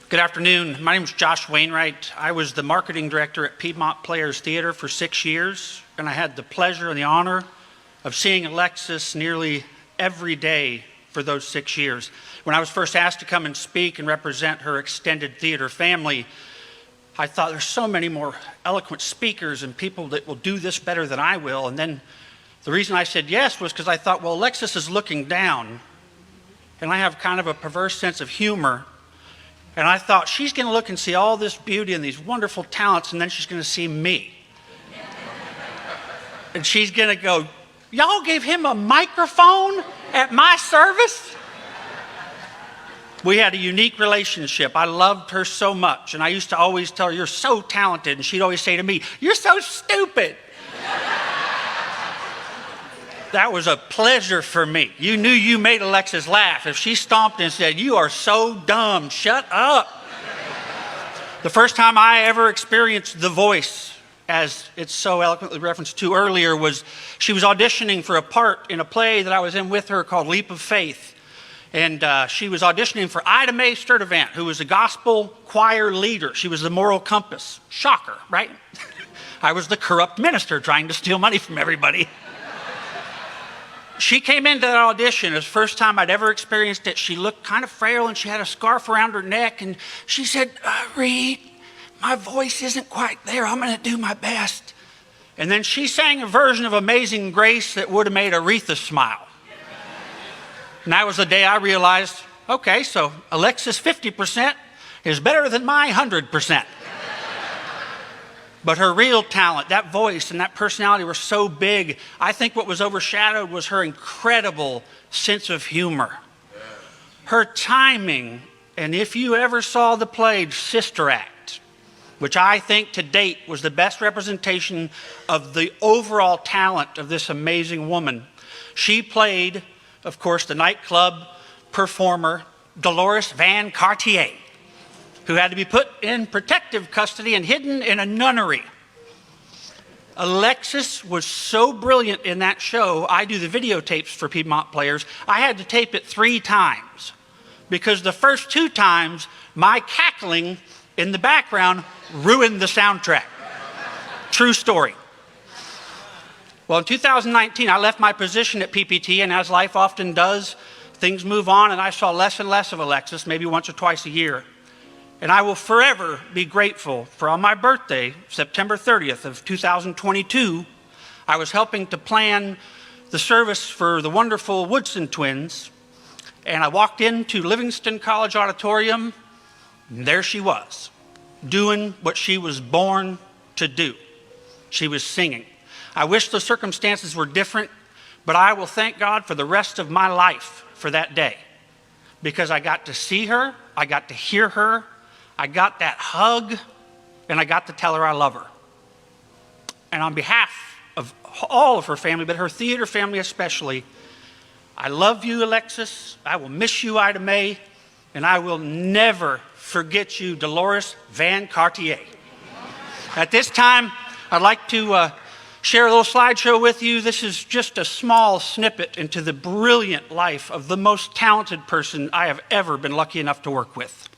Good afternoon. My name is Josh Wainwright. I was the marketing director at Piedmont Players Theater for 6 years, and I had the pleasure and the honor of seeing Alexis nearly every day for those 6 years. When I was first asked to come and speak and represent her extended theater family, I thought there's so many more eloquent speakers and people that will do this better than I will. And then the reason I said yes was because I thought, well, Alexis is looking down, and I have kind of a perverse sense of humor. And I thought, she's going to look and see all this beauty and these wonderful talents, and then she's going to see me. And she's going to go, y'all gave him a microphone at my service? We had a unique relationship. I loved her so much. And I used to always tell her, you're so talented. And she'd always say to me, you're so stupid. That was a pleasure for me. You knew you made Alexis laugh. If she stomped and said, you are so dumb, shut up. The first time I ever experienced The Voice, as it's so eloquently referenced to earlier, was she was auditioning for a part in a play that I was in with her called Leap of Faith. And she was auditioning for Ida Mae Sturdivant, who was a gospel choir leader. She was the moral compass. Shocker, right? I was the corrupt minister trying to steal money from everybody. She came into that audition. It was the first time I'd ever experienced it. She looked kind of frail and she had a scarf around her neck. And she said, Reed, my voice isn't quite there. I'm going to do my best. And then she sang a version of Amazing Grace that would have made Aretha smile. And that was the day I realized, okay, so Alexis 50% is better than my 100%. But her real talent, that voice and that personality were so big. I think what was overshadowed was her incredible sense of humor. Her timing, and if you ever saw the play Sister Act, which I think to date was the best representation of the overall talent of this amazing woman. She played, of course, the nightclub performer, Dolores Van Cartier, who had to be put in protective custody and hidden in a nunnery. Alexis was so brilliant in that show. I do the videotapes for Piedmont Players. I had to tape it 3 times because the first 2 times, my cackling in the background ruined the soundtrack. True story. Well, in 2019, I left my position at PPT, and as life often does, things move on, and I saw less and less of Alexis, maybe once or twice a year. And I will forever be grateful for on my birthday, September 30th of 2022, I was helping to plan the service for the wonderful Woodson twins. And I walked into Livingston College Auditorium, and there she was, doing what she was born to do. She was singing. I wish the circumstances were different, but I will thank God for the rest of my life for that day. Because I got to see her, I got to hear her, I got that hug, and I got to tell her I love her. And on behalf of all of her family, but her theater family especially, I love you, Alexis. I will miss you, Ida Mae, and I will never forget you, Dolores Van Cartier. At this time, I'd like to share a little slideshow with you. This is just a small snippet into the brilliant life of the most talented person I have ever been lucky enough to work with.